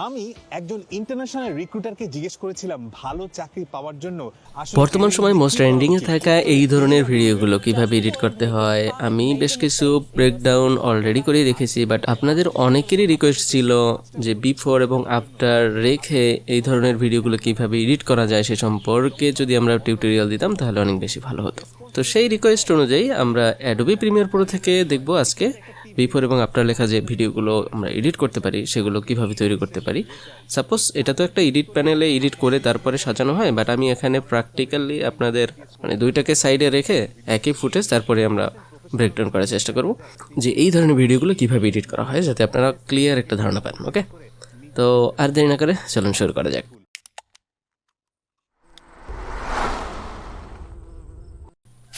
আমি একজন ইন্টারন্যাশনাল রিক্রুটারকে জিজ্ঞেস করেছিলাম ভালো চাকরি পাওয়ার জন্য বর্তমান সময় মোস্ট ট্রেন্ডিংয়ে থাকা এই ধরনের ভিডিওগুলো কিভাবে এডিট করতে হয় আমি বেশ কিছু ব্রেকডাউন অলরেডি করে রেখেছি, বাট আপনাদের অনেকেরই রিকোয়েস্ট ছিল যে বিফোর এবং আফটার রেখে এই ধরনের ভিডিওগুলো কিভাবে এডিট করা যায় সে সম্পর্কে যদি আমরা টিউটোরিয়াল দিতাম তাহলে অনেক বেশি ভালো হতো। তো সেই রিকোয়েস্ট অনুযায়ী আমরা অ্যাডোবি প্রিমিয়ার প্রো থেকে দেখব আজকে বিফোর এবং আফটার লেখা যে ভিডিওগুলো আমরা এডিট করতে পারি সেগুলো কিভাবে তৈরি করতে পারি। সাপোজ এটা তো একটা এডিট প্যানেলে এডিট করে তারপরে সাজানো হয়, বাট আমি এখানে প্র্যাকটিক্যালি আপনাদের দুইটাকে সাইডে রেখে একই ফুটেজ তারপরে আমরা ব্রেকডাউন করার চেষ্টা করব যে এই ধরনের ভিডিওগুলো কিভাবে এডিট করা হয়, যাতে আপনারা ক্লিয়ার একটা ধারণা পান। ওকে, তো আর দেরি না করে চলুন শুরু করা যাক।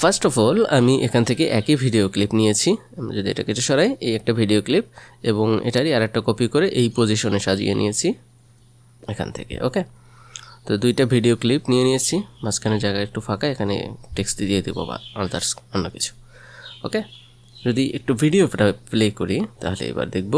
ফার্স্ট অফ অল আমি এখান থেকে একই ভিডিও ক্লিপ নিয়েছি। আমরা যদি এটা কেটে সরাই, এই একটা ভিডিও ক্লিপ এবং এটারই আর একটা কপি করে এই পজিশনে সাজিয়ে নিয়েছি এখান থেকে। ওকে, তো দুইটা ভিডিও ক্লিপ নিয়ে নিয়েছি, মাঝখানে জায়গা একটু ফাঁকা, এখানে টেক্সট দিয়ে দেবো বা আদার্স অন্য কিছু। ওকে, যদি একটু ভিডিওটা প্লে করি তাহলে এবার দেখব।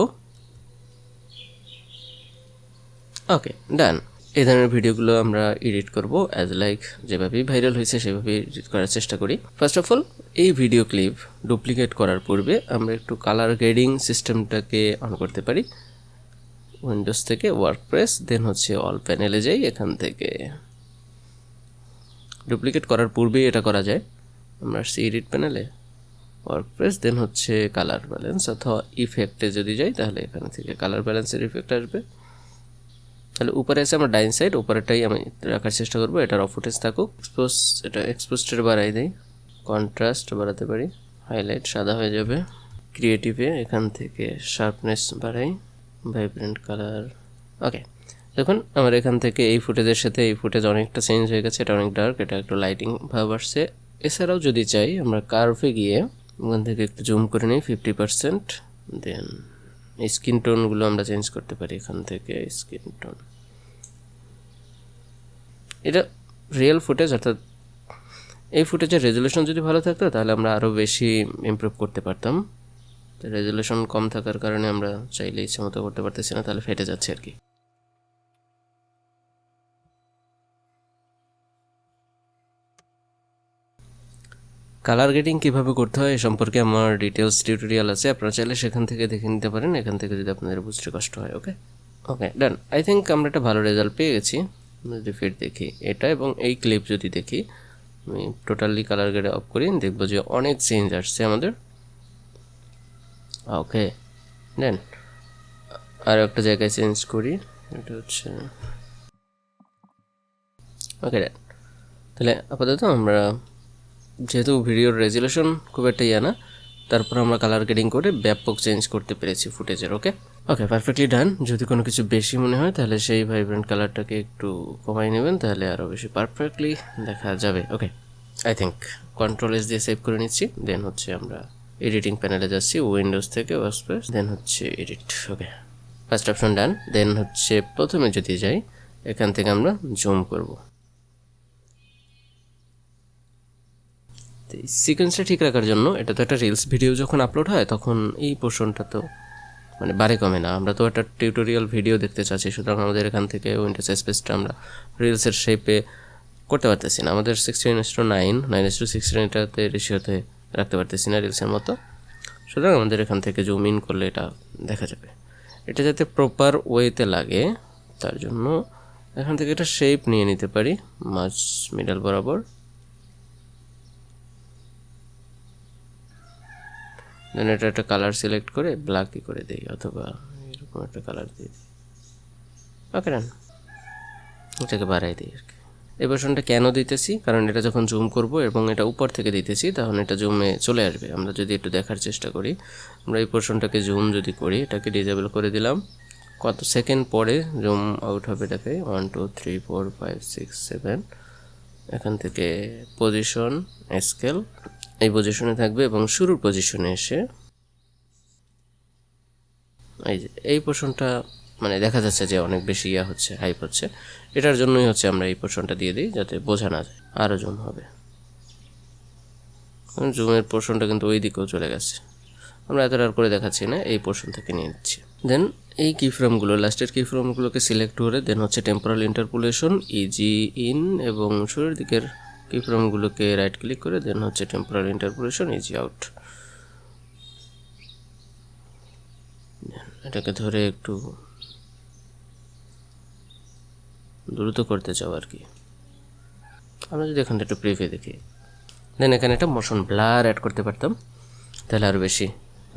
ওকে, ডান। এই ধরনের ভিডিওগুলো আমরা এডিট করব অ্যাজ লাইক যেভাবেই ভাইরাল হয়েছে সেভাবেই এডিট করার চেষ্টা করি। ফার্স্ট অফ অল এই ভিডিও ক্লিপ ডুপ্লিকেট করার পূর্বে আমরা একটু কালার গ্রেডিং সিস্টেমটাকে অন করতে পারি। উইন্ডোজ থেকে ওয়ার্কপ্রেস, দেন হচ্ছে অল প্যানেলে যাই, এখান থেকে ডুপ্লিকেট করার পূর্বেই এটা করা যায়। আমরা আসছি এডিট প্যানেলে, ওয়ার্কপ্রেস, দেন হচ্ছে কালার ব্যালেন্স অথবা ইফেক্টে যদি যাই তাহলে এখানে থেকে কালার ব্যালেন্সের ইফেক্ট আসবে। তাহলে উপরে আছে আমরা ডাইন সাইড, উপরেটাই আমি রাখার চেষ্টা করবো, এটা র ফুটেজ থাকুক। এটা এক্সপোজটা বাড়াই দেয়, কন্ট্রাস্ট বাড়াতে পারি, হাইলাইট সাদা হয়ে যাবে। ক্রিয়েটিভে এখান থেকে শার্পনেস বাড়াই, ভাইব্রেন্ট কালার। ওকে, দেখুন আমার এখান থেকে এই ফুটেজের সাথে এই ফুটেজ অনেকটা চেঞ্জ হয়ে গেছে, এটা অনেক ডার্ক, এটা একটু লাইটিং ভাব আসছে। এছাড়াও যদি চাই আমরা কার্ভে গিয়ে ওখান থেকে একটু জুম করে নিই 50%, দেন স্কিন টোনগুলো আমরা চেঞ্জ করতে পারি এখান থেকে। স্কিন টোন, এটা রিয়েল ফুটেজ, অর্থাৎ এই ফুটেজের রেজুলেশন যদি ভালো থাকতো তাহলে আমরা আরও বেশি ইমপ্রুভ করতে পারতাম। তো রেজুলেশন কম থাকার কারণে আমরা চাইলে ইচ্ছে মতো করতে পারতেছি না, তাহলে ফেটে যাচ্ছে আর কি। কালার গ্রেডিং কীভাবে করতে হয় এ সম্পর্কে আমার ডিটেলস টিউটোরিয়াল আছে, আপনারা চাইলে সেখান থেকে দেখে নিতে পারেন, এখান থেকে যদি আপনাদের বুঝতে কষ্ট হয়। ওকে ওকে, ডান। আই থিঙ্ক আমরা একটা ভালো রেজাল্ট পেয়ে গেছি। যদি ফিট দেখি এটা এবং এই ক্লিপ যদি দেখি, আমি টোটালি কালার গ্রেড অফ করি, দেখবো যে অনেক চেঞ্জ আসছে আমাদের। ওকে, দেন আর একটা জায়গায় চেঞ্জ করি, এটা হচ্ছে ওকে, দেন। তাহলে আপাতত আমরা যেহেতু ভিডিওর রেজুলেশন খুব একটা না, তারপর আমরা কালার গ্রেডিং করে ব্যাপক চেঞ্জ করতে পেরেছি ফুটেজের। ওকে ওকে, পারফেক্টলি ডান। যদি কোনো কিছু বেশি মনে হয় তাহলে সেই ভাইব্রেন্ট কালারটাকে একটু কমাই নেবেন, তাহলে আরও বেশি পারফেক্টলি দেখা যাবে। ওকে, আই থিঙ্ক কন্ট্রোল এস দিয়ে সেভ করে নিচ্ছি, দেন হচ্ছে আমরা এডিটিং প্যানেলে যাচ্ছি, উইন্ডোজ থেকে ওয়ার্কস্পেস, দেন হচ্ছে এডিট। ওকে, ফার্স্ট অপশন ডান। দেন হচ্ছে প্রথমে যদি যাই এখান থেকে আমরা জুম করব। সিকোয়েন্সটা ঠিক রাখার জন্য, এটা তো একটা রিলস ভিডিও যখন আপলোড হয় তখন এই পোর্শনটা তো বারে কমে না, আমরা তো একটা টিউটোরিয়াল ভিডিও দেখতে চাচ্ছি, সুতরাং আমাদের এখান থেকে উইন্ডোজ স্পেসটা আমরা রিলসের শেপে করতে পারতেছি না, আমাদের 16:9 9:16 এটাতে রেশিওতে রাখতে পারতেছি না রিলসের মতো, সুতরাং আমাদের এখান থেকে জুম ইন করলে এটা দেখা যাবে। এটা যাতে প্রপার ওয়েতে লাগে তার জন্য এখান থেকে একটা শেপ নিয়ে নিতে পারি মাঝ মিডল বরাবর, দেন এটা একটা কালার সিলেক্ট করে ব্ল্যাকই করে দিই অথবা এরকম একটা কালার দিয়ে দিই। ওকে, ডান। এটাকে বাড়াই দিই আর কি। এই ভার্সনটা কেন দিতেছি, কারণ এটা যখন জুম করব এবং এটা উপর থেকে দিতেছি তখন এটা জুমে চলে আসবে। আমরা যদি একটু দেখার চেষ্টা করি, আমরা এই পোর্শনটাকে জুম যদি করি, এটাকে ডিজেবল করে দিলাম, কত সেকেন্ড পরে জুম আউট হবে এটাকে 1 2 3 4 5 6 7, এখান থেকে পজিশন স্কেল এই পজিশনে থাকবে এবং শুরুর পজিশনে এসে এই যে এই পোর্শনটা দেখা যাচ্ছে যে অনেক বেশি হচ্ছে, হাইপ হচ্ছে, এটার জন্যই হচ্ছে আমরা এই পোর্শনটা দিয়ে দিই যাতে বোঝা না যায়, আরও জুম হবে। জুমের পোর্শনটা কিন্তু ওই দিকেও চলে গেছে, আমরা এতটা আর করে দেখাচ্ছি না, এই পোর্শন থেকে নিয়ে নিচ্ছি। দেন এই কি ফ্রেমগুলো লাস্টের কি ফ্রেমগুলোকে সিলেক্ট করে দেন হচ্ছে টেম্পোরাল ইন্টারপোলেশন ইজি ইন, এবং শুরুর দিকের কি ফ্রেমগুলোকে রাইট ক্লিক করে দেন হচ্ছে টেম্পোরাল ইন্টারপোলেশন ইজি আউট। এটাকে ধরে একটু দ্রুত করতে চাও আর কি। আমরা যদি এখানটা একটু প্রিভিউ দেখি, দেন এখানে একটা মোশন ব্লার অ্যাড করতে পারতাম, তাহলে আরও বেশি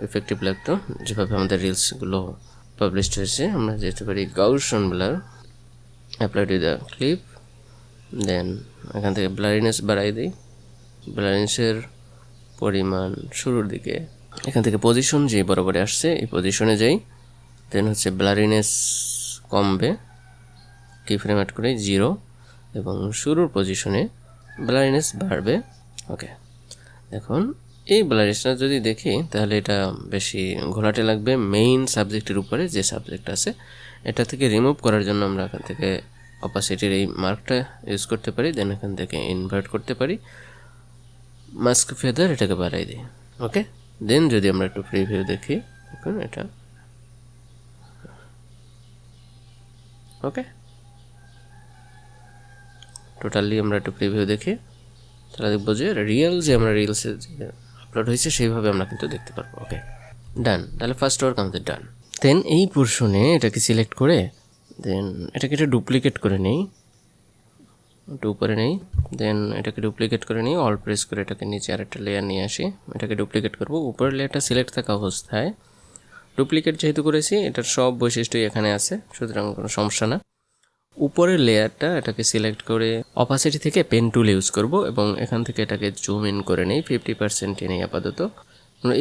এফেক্টিভ লাগতো। যেভাবে আমাদের রিলসগুলো পাবলিশড হয়েছে, আমরা যেতে পারি Gaussian blur, apply to the clip, then এখান থেকে ব্লারিনেস বাড়াই দিই, ব্লারিনেসের পরিমাণ শুরুর দিকে, এখান থেকে পজিশন যে বরাবরে আসছে এই পজিশনে যাই, দেন হচ্ছে ব্লারিনেস কমবে, কি ফ্রেম অ্যাড করে 0, এবং শুরুর পজিশনে ব্লারিনেস বাড়বে। ওকে, এখন এই ব্লারিনেসটা যদি দেখি তাহলে এটা বেশি ঘোলাটে লাগবে মেইন সাবজেক্টের উপরে, যে সাবজেক্ট আছে এটা থেকে রিমুভ করার জন্য আমরা এখান থেকে অপাসিটির এই মার্কটা ইউজ করতে পারি, দেন এখান থেকে ইনভার্ট করতে পারি, মাস্ক ফেদার এটাকে বাড়াই দিই। ওকে, দেন যদি আমরা একটু প্রিভিউ দেখি, এখন এটা ওকে, টোটালি আমরা একটু প্রিভিউ দেখি, তাহলে দেখবো যে রিয়েল যে আমরা রিলসে যে আপলোড হয়েছে সেইভাবে আমরা কিন্তু দেখতে পারবো। ওকে, ডান, তাহলে ফার্স্ট ওয়ার্ক আমাদের ডান। দেন এই পোর্শনে এটাকে সিলেক্ট করে দেন এটাকে এটা ডুপ্লিকেট করে নেই, একটু উপরে নেই, দেন এটাকে ডুপ্লিকেট করে নিই, অল প্রেস করে এটাকে নিচে আরেকটা লেয়ার নিয়ে আসি, এটাকে ডুপ্লিকেট করব। উপরের লেয়ারটা সিলেক্ট থাকা অবস্থায় ডুপ্লিকেট যেহেতু করেছি এটার সব বৈশিষ্ট্যই এখানে আছে, সুতরাং কোনো সমস্যা না। উপরের লেয়ারটা এটাকে সিলেক্ট করে অপাসিটি থেকে পেন টুল ইউজ করব, এবং এখান থেকে এটাকে জুম ইন করে নেই, 50% নেই আপাতত।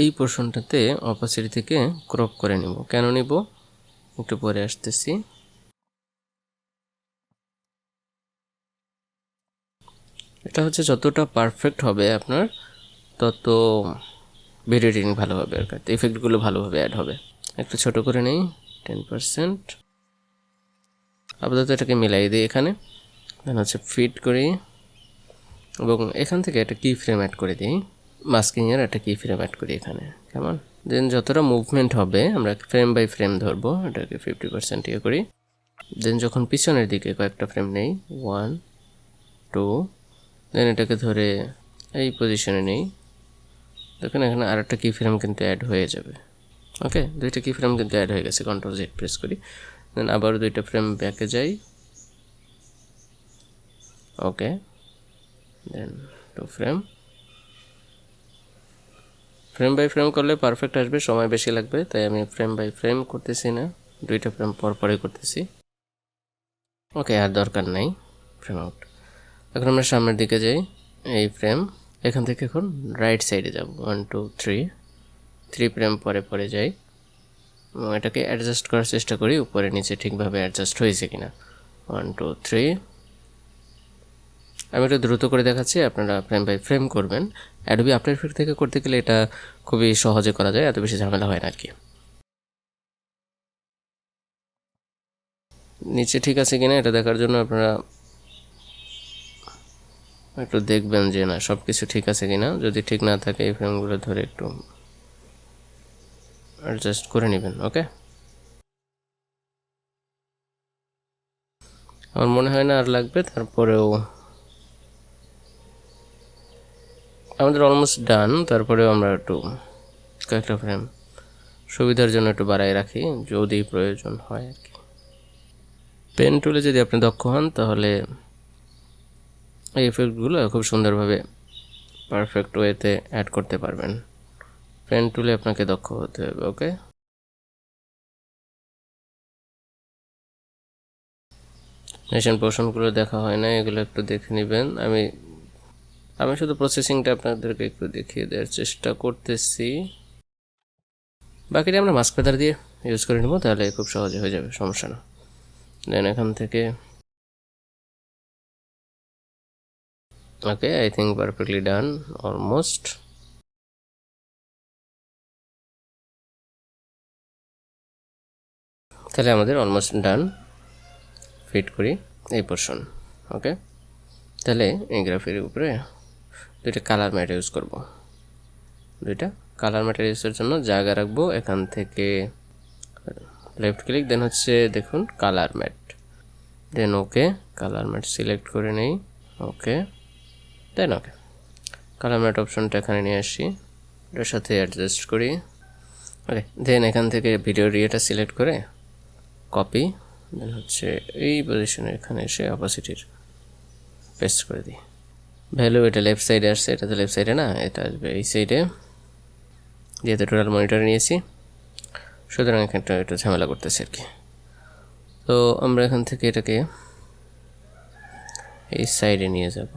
এই পোর্শনটাতে অপাসিটি থেকে ক্রপ করে নিব, কেন নিব একটু পরে আসতেছি। এটা হচ্ছে যতটা পারফেক্ট হবে আপনার তত ভিডিও এডিটিং ভালো হবে আর কি, ইফেক্টগুলো ভালোভাবে অ্যাড হবে। একটু ছোট করে নেই 10%, আপাতত এটাকে মিলাই দিই এখানে, দেন হচ্ছে ফিট করি, এবং এখান থেকে একটা কি ফ্রেম অ্যাড করে দিই, মাস্কিংয়ের একটা কি ফ্রেম অ্যাড করি এখানে, কেমন। দেন যতটা মুভমেন্ট হবে আমরা ফ্রেম বাই ফ্রেম ধরবো, এটাকে 50% ইয়ে করি। দেন যখন পিছনের দিকে কয়েকটা ফ্রেম নেই, 1 2, দেন এটাকে ধরে এই পজিশনে নেই, দেখুন এখানে আরেকটা কি ফ্রেম কিন্তু অ্যাড হয়ে যাবে। ওকে, দুইটা কি ফ্রেম কিন্তু অ্যাড হয়ে গেছে, কন্ট্রোল জেড প্রেস করি, দেন আবার দুইটা ফ্রেম ব্যাকে যাই। ওকে, দেন 2 ফ্রেম, ফ্রেম বাই ফ্রেম করলে পারফেক্ট আসবে, সময় বেশি লাগবে, তাই আমি ফ্রেম বাই ফ্রেম করতেছি না, দুইটা ফ্রেম পর পরে করতেছি। ওকে, আর দরকার নাই ফ্রেম আউট। এখন আমরা সামনের দিকে যাই, এই ফ্রেম এখান থেকে এখন রাইট সাইডে যাব, 1 2 3 ফ্রেম পরে পরে যাই, এবং এটাকে অ্যাডজাস্ট করার চেষ্টা করি উপরে নিচে ঠিকভাবে অ্যাডজাস্ট হয়েছে কিনা। 1 2 3, আমি একটু দ্রুত করে দেখাচ্ছি, আপনারা ফ্রেম বাই ফ্রেম করবেন। অ্যাডোবি আফটার এফেক্ট থেকে করতে গেলে এটা খুবই সহজে করা যায়, এত বেশি ঝামেলা হয় না আর কি। নিচে ঠিক আছে কিনা এটা দেখার জন্য আপনারা একটু দেখবেন যে না সব কিছু ঠিক আছে কিনা, যদি ঠিক না থাকে এই ফ্রেমগুলো ধরে একটু অ্যাডজাস্ট করে নেবেন। ওকে, আমার মনে হয় না আর লাগবে, তারপরেও আমাদের অলমোস্ট ডান। তারপরেও আমরা একটু কয়েকটা ফ্রেম সুবিধার জন্য একটু বাড়াই রাখি যদি প্রয়োজন হয় আর কি। পেন টুলে যদি আপনি দক্ষ হন তাহলে এই এফেক্টগুলো খুব সুন্দরভাবে পারফেক্ট ওয়েতে অ্যাড করতে পারবেন। পেন টুলে আপনাকে দক্ষ হতে হবে। ওকে, নেশন পোর্শনগুলো দেখা হয় না, এগুলো একটু দেখে নেবেন। আমি শুধু প্রসেসিংটা আপনাদেরকে একটু দেখিয়ে দেওয়ার চেষ্টা করতেছি, বাকিটা আমরা মাস্ক ফেদার দিয়ে ইউজ করে নেব, তাহলে খুব সহজে হয়ে যাবে, সমস্যা না। দেন এখান থেকে okay, I think perfectly done almost. তাহলে আমাদের অলমোস্ট ডান। ফিট করি এই পোর্শন। ওকে, তাহলে এই গ্রাফের উপরে দুইটা কালার ম্যাট ইউজ করব, দুইটা কালার ম্যাট ইউজের জন্য জায়গা রাখবো, এখান থেকে লেফট ক্লিক, দেন হচ্ছে দেখুন কালার ম্যাট, দেন ওকে, কালার ম্যাট সিলেক্ট করে নেই, ওকে, দেন ওকে। কালার ম্যাট অপশনটা এখানে নিয়ে আসি, এটার সাথে অ্যাডজাস্ট করি, ওকে। দেন এখান থেকে ভিডিওর ইয়েটা সিলেক্ট করে কপি, দেন হচ্ছে এই পজিশনে এখানে এসে অপাসিটির পেস্ট করে দিই। ভ্যালু এটা লেফট সাইডে আসছে, এটা তো লেফট সাইডে না, এটা আসবে এই সাইডে, যেহেতু টোটাল মনিটরে নিয়েছি সুতরাং এখানটা একটু ঝামেলা করতেছে আর কি। তো আমরা এখান থেকে এটাকে এই সাইডে নিয়ে যাব,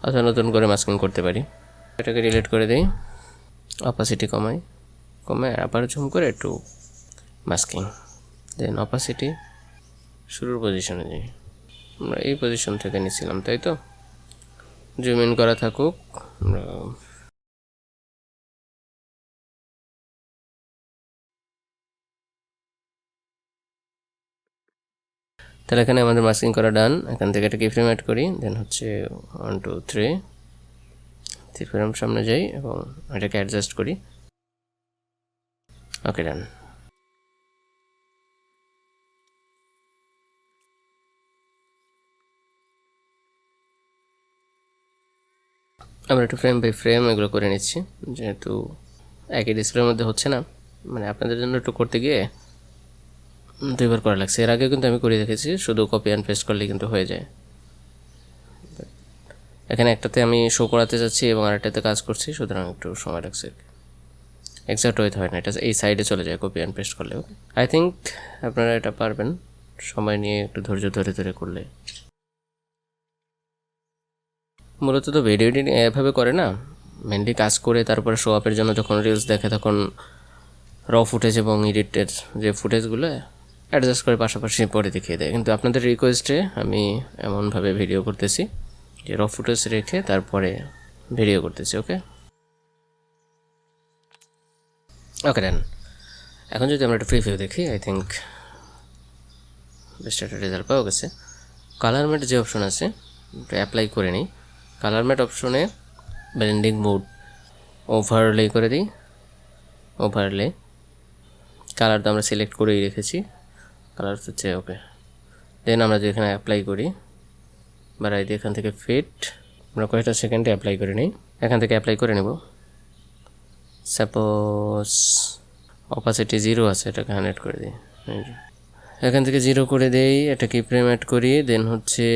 অথবা নতুন করে মাস্কিং করতে পারি। এটাকে ডিলিট করে দিই, অপাসিটি কমাই আবার জুম করে একটু মাস্কিং, দেন অপাসিটি শুরুর পজিশনে যাই। আমরা এই পজিশন থেকে নিয়েছিলাম তাই তো, জুম ইন করা থাকুক। আমরা তাহলে এখানে আমাদের মাস্কিং করা ডান। এখান থেকে এটা কিফ্রেম অ্যাড করি, দেন হচ্ছে 1 2 3 ফ্রেম সামনে যাই এবং এটাকে অ্যাডজাস্ট করি, ওকে ডান। আমরা একটু ফ্রেম বাই ফ্রেম এগুলো করে নিচ্ছি, যেহেতু একই ডিসপ্লের মধ্যে হচ্ছে না, মানে আপনাদের জন্য একটু করতে গিয়ে দুইবার করা লাগছে। এর আগে কিন্তু আমি করে দেখেছি, শুধু কপি অ্যান্ড পেস্ট করলে কিন্তু হয়ে যায়। এখানে একটাতে আমি শো করাতে যাচ্ছি এবং আরেকটাতে কাজ করছি, সুতরাং একটু সময় লাগছে। এক্সাক্ট ওয়েতে হয় না, এটা এই সাইডে চলে যায় কপি অ্যান্ড পেস্ট করলে। ওকে, আই থিঙ্ক আপনারা এটা পারবেন সময় নিয়ে একটু ধৈর্য ধরে ধরে করলে। মূলত তো ভিডিও এডিটিং এভাবে করে না, মেনলি কাজ করে তারপরে শো আপের জন্য যখন রিলস দেখে তখন র ফুটেজ এবং এডিটের যে ফুটেজগুলো অ্যাডজাস্ট করে পাশাপাশি পরে দেখিয়ে দেয়। কিন্তু আপনাদের রিকোয়েস্টে আমি এমনভাবে ভিডিও করতেছি যে র ফুটেজ রেখে তারপরে ভিডিও করতেছি। ওকে ওকে দেন এখন যদি আমরা একটা প্রিভিউ দেখি, আই থিঙ্ক বেস্ট একটা রেজাল্ট পাওয়া গেছে। কালার ম্যাট যে অপশন আছে ওটা অ্যাপ্লাই করে নিই। কালার ম্যাট অপশনে ব্লেন্ডিং মোড ওভারলে করে দিই, ওভারলে কালার তো আমরা সিলেক্ট করেই রেখেছি, কালার হচ্ছে ওকে। দেন আমরা যদি এখানে অ্যাপ্লাই করি বাড়াই দিই, এখান থেকে ফিট আমরা কয়েকটা সেকেন্ডে অ্যাপ্লাই করে নিই, এখান থেকে অ্যাপ্লাই করে নেব। সাপোজ অপাসিটি 0 আছে, এটাকে 100 করে দিই, এখান থেকে 0 করে দেই, এটা কি ফ্রেম অ্যাড করি, দেন হচ্ছে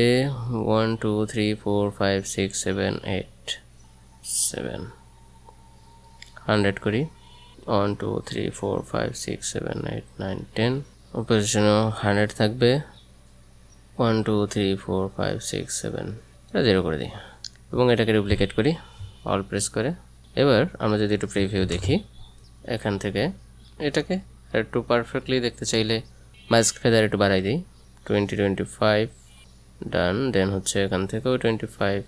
1 2 3 4 5 6 7 8 7 100 করি, 1 2 3 4 5 6 7 8 9 10 পজিশনও 100 থাকবে, 1 2 3 4 5 6 7 0 করে দিই এবং এটাকে ডুপ্লিকেট করি অল প্রেস করে। এবার আমরা যদি একটু প্রিভিউ দেখি, এখান থেকে এটাকে একটু পারফেক্টলি দেখতে চাইলে মাস্ক ফেদার একটু বাড়াই দিই, 20 25 ডান। দেন হচ্ছে এখান থেকেও 25।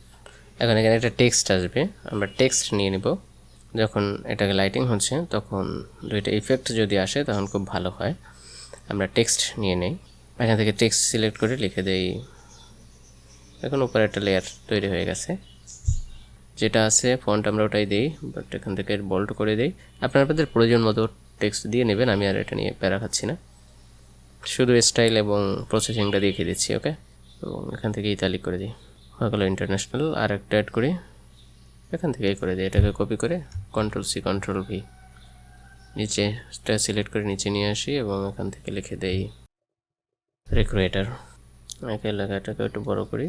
এখন এখানে একটা টেক্সট আসবে, আমরা টেক্সট নিয়ে নিব। যখন এটাকে লাইটিং হচ্ছে তখন দুইটা ইফেক্ট যদি আসে তখন খুব ভালো হয়। আমরা টেক্সট নিয়ে নেই, এখান থেকে টেক্সট সিলেক্ট করে লিখে দেই। এখন উপরে একটা লেয়ার তৈরি হয়ে গেছে, যেটা আছে ফন্ট আমরা ওটাই দিই, বাট এখান থেকে বোল্ড করে দিই। আপনাদের প্রয়োজন মতো টেক্সট দিয়ে নেবেন, আমি আর এটা নিয়ে প্যারা খাচ্ছি না, শুধু স্টাইল এবং প্রসেসিংটা দেখিয়ে দিচ্ছি। ওকে, এবং এখান থেকে ইতালিক করে দিই, হয়ে ইন্টারন্যাশনাল। আর একটা অ্যাড করি, এখান থেকেই করে দিই, এটাকে কপি করে Ctrl+C Ctrl+V নিচে সিলেক্ট করে নিচে নিয়ে আসি এবং এখান থেকে লিখে দেই রিক্রিয়েটর। একে লেখাটাকে একটু বড় করি,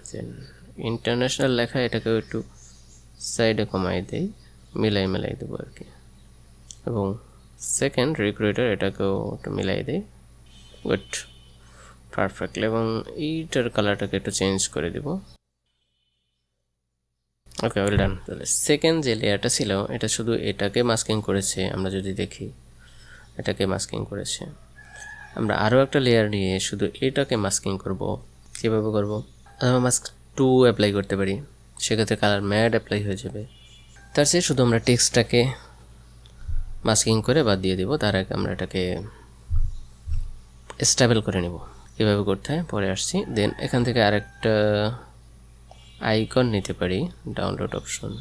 দেন ইন্টারন্যাশনাল লেখা এটাকে একটু সাইডে কমাই দেই, মিলাই দেবো আর কি। এবং সেকেন্ড রিক্রিয়েটর এটাকেও একটু মিলাই দেই, গুড পারফেক্ট। এবং এইটার কালারটাকে একটু চেঞ্জ করে দেব। ওকে, ওয়েল ডান। তাহলে সেকেন্ড যে লেয়ারটা ছিল এটা শুধু এটাকে মাস্কিং করেছে, আমরা যদি দেখি এটাকে মাস্কিং করেছে। আমরা আরও একটা লেয়ার নিয়ে শুধু এটাকে মাস্কিং করব। কীভাবে করব? আমরা মাস্ক 2 অ্যাপ্লাই করতে পারি, সেক্ষেত্রে কালার ম্যাট অ্যাপ্লাই হয়ে যাবে। তার চেয়ে শুধু আমরা টেক্সটটাকে মাস্কিং করে বাদ দিয়ে দেবো, তার আগে আমরা এটাকে স্টেবল করে নেব। কীভাবে করতে হয় পরে আসছি। দেন এখান থেকে আরেকটা আইকন নিতে পারি, ডাউনলোড অপশন,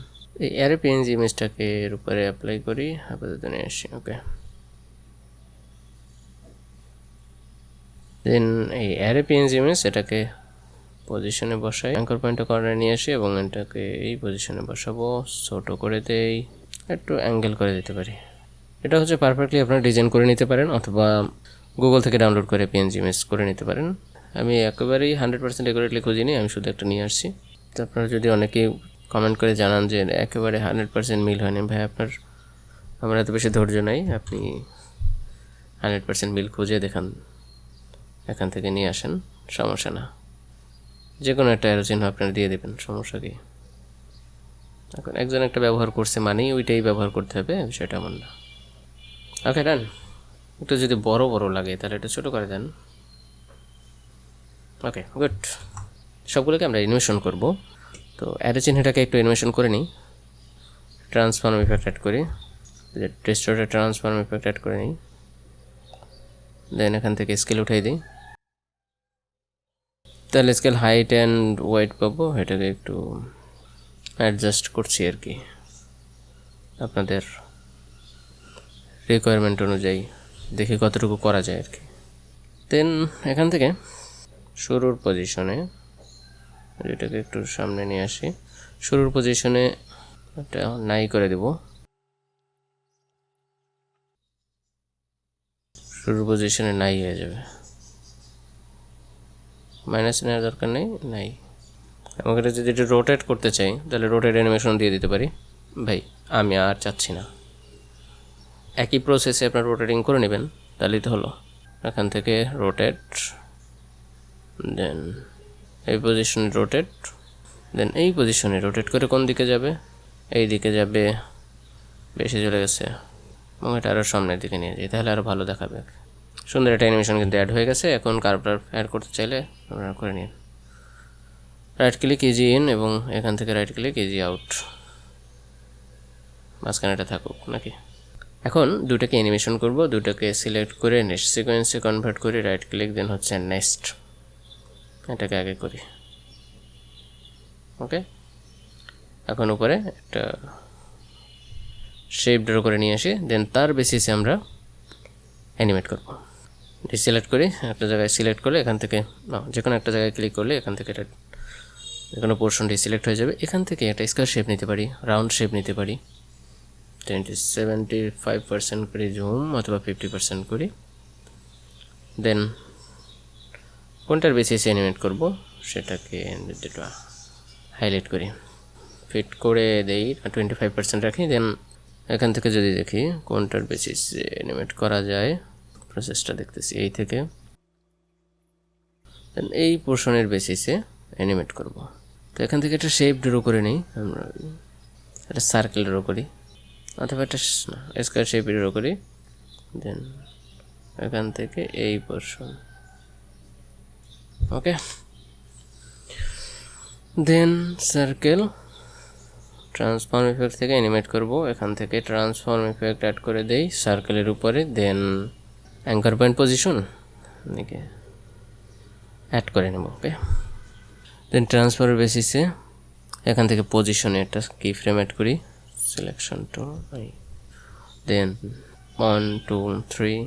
এই অ্যারে পিএনজি ইমেজটাকে এর উপরে অ্যাপ্লাই করি, আপাতত নিয়ে আসি। ওকে, দেন এই অ্যারে পিএনজি ইমেজ এটাকে পজিশনে বসাই, অ্যাঙ্কর পয়েন্টটা কর্নারে নিয়ে আসি এবং এটাকে এই পজিশনে বসাবো, ছোট করে দেই, একটু অ্যাঙ্গেল করে দিতে পারি। এটা হচ্ছে পারফেক্টলি আপনারা ডিজাইন করে নিতে পারেন অথবা গুগল থেকে ডাউনলোড করে পিএনজি ইমেজ করে নিতে পারেন। আমি একেবারেই 100% অ্যাকুরেটলি খুঁজিনি, আমি শুধু একটা নিয়ে আসছি। তো আপনারা যদি অনেকে কমেন্ট করে জানান যে একেবারে 100% মিল হয়নি, ভাই আপনার আমার এত বেশি ধৈর্য নাই, আপনি 100% মিল খুঁজে দেখান, এখান থেকে নিয়ে আসেন, সমস্যা না। যে কোনো একটা অ্যারো চিহ্ন আপনারা দিয়ে দেবেন, সমস্যা কি। এখন একজন একটা ব্যবহার করছে মানেই ওইটাই ব্যবহার করতে হবে, বিষয়টা এমন না। ওকে ডান। একটু যদি বড় বড় লাগে তাহলে এটা ছোটো করে দেন। Okay good. সবগুলোকে আমরা অ্যানিমেশন করব। তো অ্যারো চিহ্নটাকে একটু অ্যানিমেশন করে নিই, ট্রান্সফর্ম ইফেক্ট অ্যাড করি, ডিস্টর্টেড ট্রান্সফর্ম ইফেক্ট অ্যাড করে নিই, দেন এখান থেকে স্কেল উঠাই দিই, তাহলে স্কেল হাইট অ্যান্ড ওয়েট পাবো। এটাকে একটু অ্যাডজাস্ট করছি আর কি আপনাদের রিকোয়ারমেন্ট অনুযায়ী, দেখি কতটুকু করা যায় আর কি। দেন এখান থেকে শুরুর পজিশনে এটাকে একটু সামনে নিয়ে আসি, শুরুর পজিশনে একটা নাই করে দেব, শুরুর পজিশনে নাই হয়ে যাবে, মাইনাস নেওয়ার দরকার নেই, নাই। আমাকে এটা যদি এটা রোটেট করতে চাই তাহলে রোটেট অ্যানিমেশন দিয়ে দিতে পারি। ভাই আমি আর চাচ্ছি না, একই প্রসেসে আপনার রোটেটিং করে নেবেন তাহলেই তো হলো। এখান থেকে রোটেট, দেন এই পজিশনে রোটেট, দেন এই পজিশনে রোটেট করে কোন দিকে যাবে, এই দিকে যাবে, বেশি চলে গেছে, এবং এটা আরও সামনের দিকে নিয়ে যাই, তাহলে আরও ভালো দেখাবে। সুন্দর একটা অ্যানিমেশন কিন্তু অ্যাড হয়ে গেছে। এখন কার্ভটার অ্যাড করতে চাইলে আপনারা করে নিন, রাইট ক্লিক ইজি ইন এবং এখান থেকে রাইট ক্লিক ইজি আউট, মাঝখানে এটা থাকুক নাকি। এখন দুটাকে অ্যানিমেশন করব, দুটাকে সিলেক্ট করে নেক্সট সিকোয়েন্সে কনভার্ট করে রাইট ক্লিক, দেন হচ্ছে নেক্সট, এটাকে আগে করি। ওকে, এখন উপরে একটা শেপ ড্র করে নিয়ে আসি, দেন তার বেসিসে আমরা অ্যানিমেট করব। ডিসিলেক্ট করি, একটা জায়গায় সিলেক্ট করলে এখান থেকে যে কোনো একটা জায়গায় ক্লিক করলে এখান থেকে এটা যে কোনো পোর্শন ডিসিলেক্ট হয়ে যাবে। এখান থেকে একটা স্কোয়ার শেপ নিতে পারি, রাউন্ড শেপ নিতে পারি, 75% করি জুম অথবা 50% করি। দেন কোনটার বেসিসে অ্যানিমেট করব সেটাকে হাইলাইট করি, ফিট করে দেই, 25% রাখি। দেন এখান থেকে যদি দেখি কোনটার বেসিসে অ্যানিমেট করা যায়, প্রসেসটা দেখতেছি এই থেকে, দেন এই পোর্শনের বেসিসে অ্যানিমেট করব। তো এখান থেকে একটা শেপ ড্র করে নিই, আমরা একটা সার্কেল ড্র করি অথবা একটা স্কোয়ার শেপ ড্র করি। দেন এখান থেকে এই পোর্শন, ওকে। দেন সার্কেল ট্রান্সফর্ম ইফেক্ট থেকে অ্যানিমেট করব, এখান থেকে ট্রান্সফর্ম ইফেক্ট অ্যাড করে দেই সার্কেলের উপরে, দেন অ্যাঙ্কার পয়েন্ট পজিশন এদিকে অ্যাড করে নেব। ওকে, দেন ট্রান্সফার বেসিসে এখান থেকে পজিশনে একটা কি ফ্রেম অ্যাড করি, সিলেকশন টু, দেন 1 2 3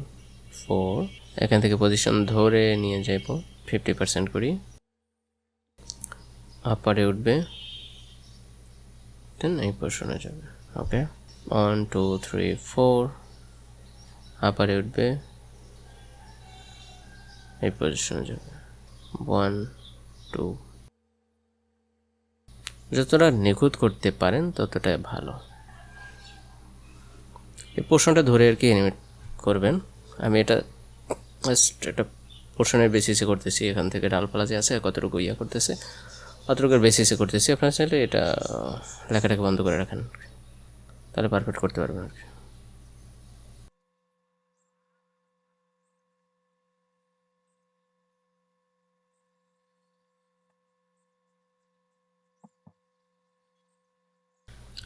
4, এখান থেকে পজিশন ধরে নিয়ে যাব, 50% করি, আপারে উঠবে, দেন এই পোর্শনে যাবে। ওকে, 1 2 3 4, আপারে উঠবে, এই পজিশনে যাবে, 1 2। যতটা নিখুঁত করতে পারেন ততটাই ভালো। এই পোর্শনটা ধরে আর কি অ্যানিমেট করবেন। আমি এটা একটা পোর্শনের বেসিসে করতেছি, এখান থেকে ডালপালা যে আছে কতটুকু ইয়া করতেছে অতটুকুর বেসিসে করতেছি। আপনারা চাইলে এটা লেখাটাকে বন্ধ করে রাখেন, তাহলে পারফেক্ট করতে পারবেন আর কি।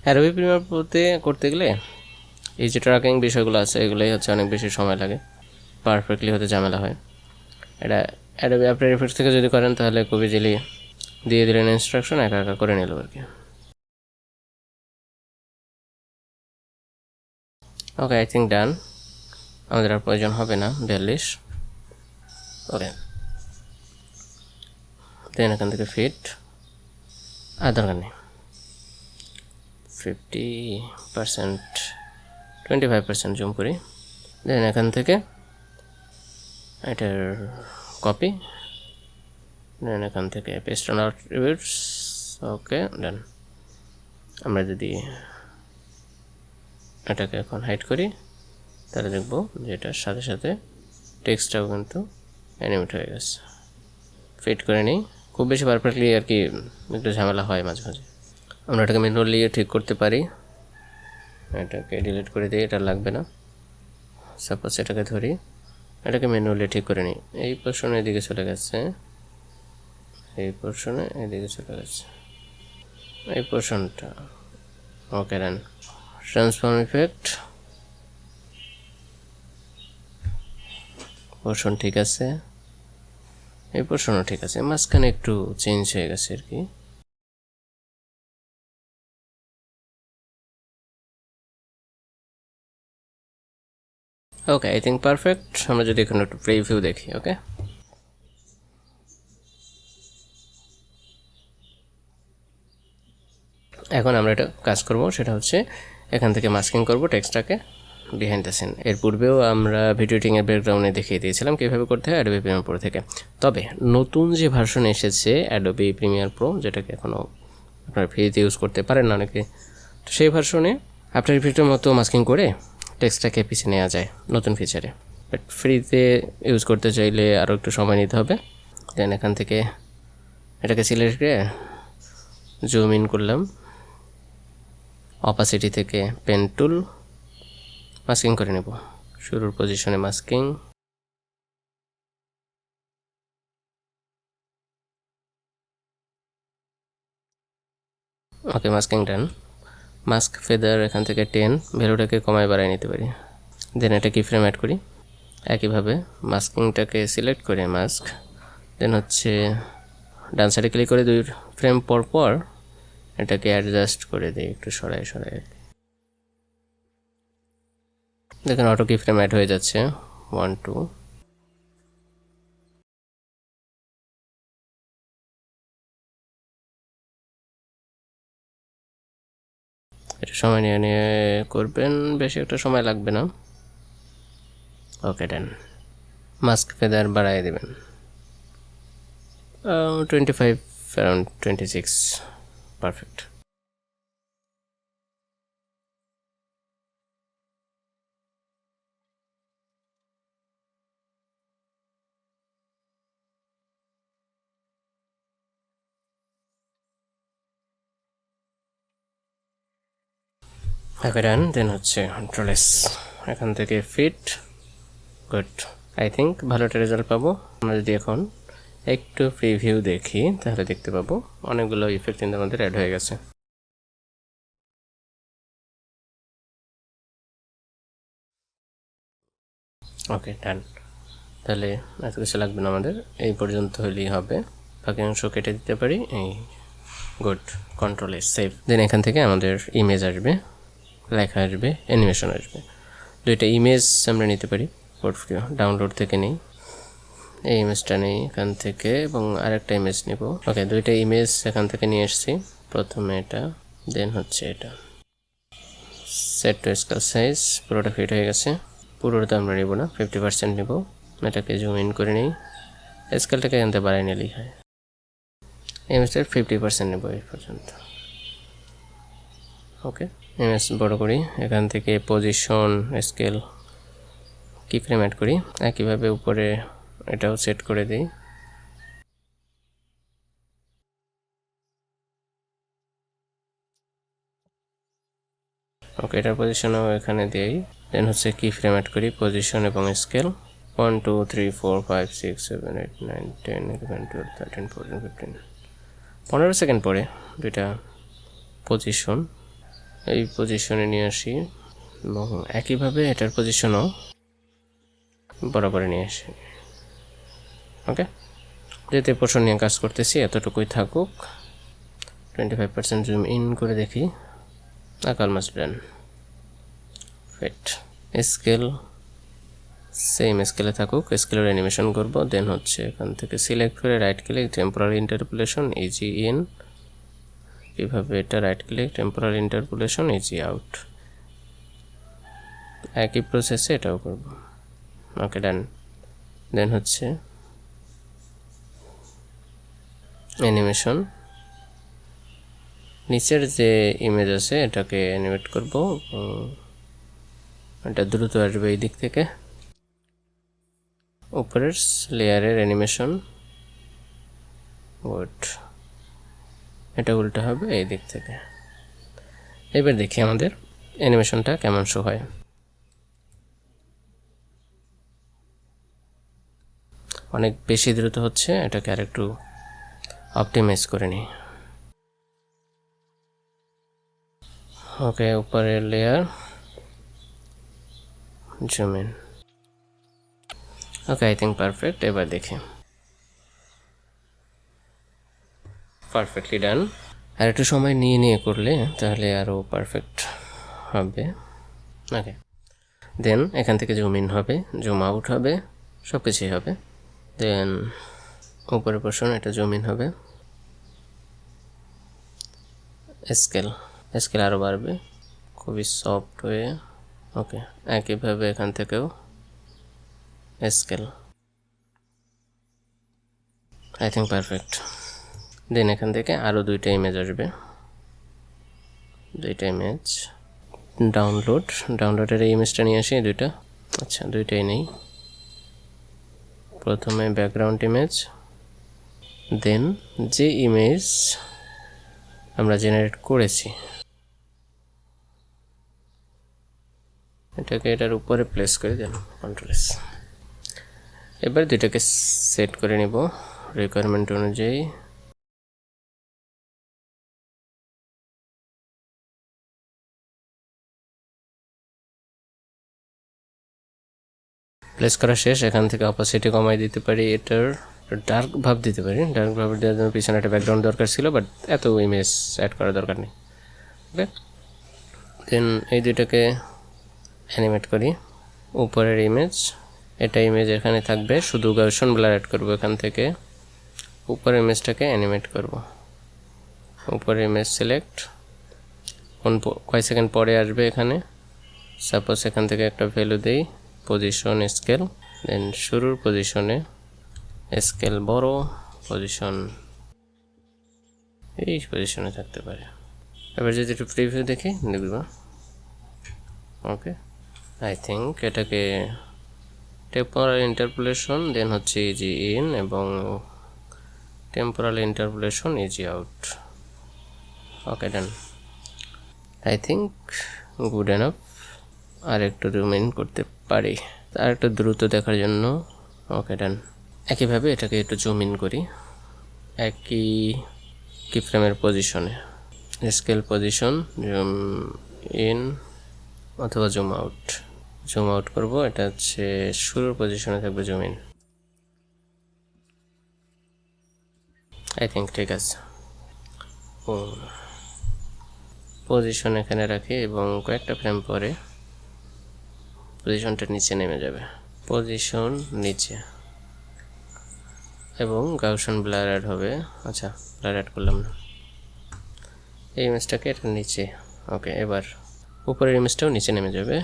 অ্যাডোবি প্রিমিয়ার করতে গেলে এই যে ট্র্যাকিং বিষয়গুলো আছে এগুলোই হচ্ছে অনেক বেশি সময় লাগে, পারফেক্টলি হতে ঝামেলা হয়। এটা অ্যাডোবি আফটার এফেক্টস থেকে যদি করেন তাহলে খুব ইজিলি দিয়ে দিলেন ইনস্ট্রাকশন, একা একা করে নিল আর কি। ওকে, আই থিঙ্ক ডান, আমাদের আর প্রয়োজন হবে না 42। ওকে, দেন এখান থেকে ফিট আর দরকার নেই, 50%, 25% জুম করি। দেন এখান থেকে এটার কপি, দেন এখান থেকে পেস্ট অন আট্রিবিউটস। ওকে ডান। আমরা যদি এটাকে এখন হাইড করি তাহলে দেখব যে এটার সাথে সাথে টেক্সটটাও কিন্তু অ্যানিমেট হয়ে গেছে। ফিট করে নিই, খুব বেশি পারফেক্টলি আর কি একটু ঝামেলা হয় মাঝে মাঝে। আমরা এটাকে ম্যানুয়ালি ঠিক করতে পারি, এটাকে ডিলিট করে দিই, এটা লাগবে না। সাপোজ এটাকে ধরি, এটাকে ম্যানুয়ালি ঠিক করে নিই। এই পোর্শনে এদিকে চলে গেছে, এই পোর্শনে এদিকে চলে গেছে, এই পোর্শনটা। ওকে রান। ট্রান্সফর্ম ইফেক্ট, পোর্শন ঠিক আছে, এই পোর্শনও ঠিক আছে, মাঝখানে একটু চেঞ্জ হয়ে গেছে আর কি। ওকে, আই থিঙ্ক পারফেক্ট। আমরা যদি এখানে একটু প্রিভিউ দেখি। ওকে, এখন আমরা এটা কাজ করব, সেটা হচ্ছে এখান থেকে মাস্কিং করব টেক্সটটাকে বিহাইন্ড দ্য সিন। এর পূর্বেও আমরা ভিডিও এডিটিংয়ের ব্যাকগ্রাউন্ডে দেখিয়ে দিয়েছিলাম কীভাবে করতে হয় অ্যাডোবি প্রিমিয়ার প্রো থেকে। তবে নতুন যে ভার্সন এসেছে অ্যাডোবি প্রিমিয়ার প্রো, যেটাকে এখনও আপনারা ফ্রিতে ইউজ করতে পারেন না অনেকে, তো সেই ভার্সনে আফটার ইফেক্টের মতো মাস্কিং করে টেক্সটটাকে পিছিয়ে নেওয়া যায় নতুন ফিচারে। বাট ফ্রিতে ইউজ করতে চাইলে আরও একটু সময় নিতে হবে। দেন এখান থেকে এটাকে সিলেক্ট করে জুম ইন করলাম, অপাসিটি থেকে পেন টুল, মাস্কিং করে নেব, শুরুর পজিশনে মাস্কিং। ওকে, মাস্কিং ডান। মাস্ক ফেদার এখান থেকে 10, ভ্যালুটাকে কমায় বাড়ায় নিতে পারি। দেন এটা কি ফ্রেম অ্যাড করি, একইভাবে মাস্কিংটাকে সিলেক্ট করে মাস্ক, দেন হচ্ছে ডান সাইডে ক্লিক করে 2 ফ্রেম পর পর এটাকে অ্যাডজাস্ট করে দিই, একটু সরাই সরাই। দেখেন অটো কি ফ্রেম অ্যাড হয়ে যাচ্ছে, 1 2। এটা সময় নিয়ে নিয়ে করবেন, বেশি একটা সময় লাগবে না। ওকে ডান। মাস্ক ফেদার বাড়াই দেবেন 25, অ্যারাউন্ড 26, পারফেক্ট। ওকে ডান। দেন হচ্ছে কন্ট্রোল এস, এখান থেকে ফিট, গুড। আই থিঙ্ক ভালো একটা রেজাল্ট পাবো। আমরা যদি এখন একটু প্রিভিউ দেখি তাহলে দেখতে পাবো অনেকগুলো ইফেক্ট কিন্তু আমাদের অ্যাড হয়ে গেছে। ওকে ডান। তাহলে এত কিছু লাগবে না আমাদের, এই পর্যন্ত হলেই হবে, বাকি অংশ কেটে দিতে পারি। এই গুড, কন্ট্রোল এস, সেভ। দেন এখান থেকে আমাদের ইমেজ আসবে, লেখা আসবে, অ্যানিমেশন আসবে। দুইটা ইমেজ আমরা নিতে পারি, পোর্টফোলিও ডাউনলোড থেকে নিই, এই ইমেজটা নেই এখান থেকে, এবং আরেকটা ইমেজ নিব। ওকে, দুইটা ইমেজ এখান থেকে নিয়ে এসেছি, প্রথমে এটা, দেন হচ্ছে এটা। সেট টু স্কেল সাইজ, পুরোটা ফিট হয়ে গেছে। পুরোটা আমরা নিব না, 50% নিব। এটাকে জুম ইন করে নিই, স্কেলটাকে এখান থেকে বাড়াই নিলেই হয়। ইমেজটার 50% নেব এই পর্যন্ত। ওকে, ইমেজ বড় করি, এখান থেকে পজিশন, স্কেল, কি ফ্রেম অ্যাড করি, একইভাবে উপরে এটাও সেট করে দিই। ওকে, এটার পজিশনও এখানে দিই। দেন হচ্ছে কি ফ্রেম অ্যাড করি, পজিশন এবং স্কেল, 1 2 3 4 5 6 7 8 9 10 11 12 13 14 15, 15 সেকেন্ড পরে দুইটা পজিশন এই পজিশনে নিয়ে আসি, এবং একইভাবে এটার পজিশনও বরাবর নিয়ে আসি। ওকে, যেহেতু পোর্শন নিয়ে কাজ করতেছি এতটুকুই থাকুক। 25% জুম ইন করে দেখি, almost done. Fit, scale, same স্কেলে থাকুক, স্কেলের অ্যানিমেশন করব। দেন হচ্ছে এখান থেকে সিলেক্ট করে right click, temporary interpolation, easy in. এভাবে এটা right click, temporary interpolation, easy out. একই প্রসেসে এটাও করব। ওকে, ডান। দেন হচ্ছে অ্যানিমেশন, নিচের যে ইমেজ আছে এটাকে অ্যানিমেট করব। এটা দ্রুত আসবে এই দিক থেকে। উপরের লেয়ারের অ্যানিমেশন, গুড, এটা উল্টা হবে এই দিক থেকে। এবার দেখি আমাদের অ্যানিমেশনটা কেমন শো হয়। অনেক বেশি দ্রুত হচ্ছে, এটাকে আরেকটু অপটিমাইজ করে নিই। ওকে, উপরের layer, zoom in. Okay, I think perfect. এবার দেখি, পারফেক্টলি ডান। আর একটু সময় নিয়ে নিয়ে করলে তাহলে আরও পারফেক্ট হবে। ওকে, দেন এখান থেকে জুম ইন হবে, জুম আউট হবে, সব কিছুই হবে। দেন উপরের পোর্শন এটা জুম ইন হবে, স্কেল, স্কেল আরও বাড়বে, খুবই সফট হয়ে। ওকে, একইভাবে এখান থেকেও স্কেল, আই থিঙ্ক পারফেক্ট। দেন এখান থেকে আরও দুইটা ইমেজ আসবে, দুইটা ইমেজ ডাউনলোডের এই ইমেজটা নিয়ে আসি দুইটা। আচ্ছা, দুইটাই নেই। প্রথমে ব্যাকগ্রাউন্ড ইমেজ, দেন যে ইমেজ আমরা জেনারেট করেছি এটাকে এটার উপরে প্লেস করে দেন, কন্ট্রোল এস। এবার দুইটাকে সেট করে নিব রিকোয়ারমেন্ট অনুযায়ী। প্লেস করা শেষ। এখান থেকে অপোসিটি কমাই দিতে পারি, এটার ডার্ক ভাব দিতে পারি। ডার্ক ভাব দেওয়ার জন্য পিছনে একটা ব্যাকগ্রাউন্ড দরকার ছিল, বাট এত ইমেজ অ্যাড করার দরকার নেই। ওকে, দেন এই দুইটাকে অ্যানিমেট করি। উপরের ইমেজ, এটা ইমেজ এখানে থাকবে, শুধু গাউসিয়ান ব্লার অ্যাড করব এখান থেকে। উপরের ইমেজটাকে অ্যানিমেট করব। উপরের ইমেজ সিলেক্ট, কয় সেকেন্ড পরে আসবে এখানে। সাপোজ এখান থেকে একটা ভ্যালু দেই, পজিশন স্কেল, দেন শুরুর পজিশনে স্কেল বড়, পজিশন এই পজিশনে থাকতে পারে। এবার যদি একটু প্রিভিউ দেখি দেখব। ওকে, আই থিঙ্ক এটাকে টেম্পোরাল ইন্টারপোলেশন, দেন হচ্ছে ইজি ইন এবং temporal interpolation, easy out. Okay, done. I think good enough. আর একটু জুম ইন করতে পারি আর একটু দ্রুত দেখার জন্য। ওকে, ডান। একইভাবে এটাকে একটু জুম ইন করি, একই কি ফ্রেমের পজিশনে, স্কেল পজিশন, জুম ইন অথবা জুম আউট। জুম আউট করব, এটা হচ্ছে শুরুর পজিশনে থাকবে জুম ইন। আই থিঙ্ক ঠিক আছে। পজিশন এখানে রাখি এবং কয়েকটা ফ্রেম পরে পজিশনটা নিচে নেমে যাবে, পজিশন নিচে, এবং গাউসিয়ান ব্লার অ্যাড হবে। আচ্ছা, ব্লার অ্যাড করলাম না, এই ইমেজটাকে এটা নিচে। ওকে, এবার উপরের ইমেজটাও নিচে নেমে যাবে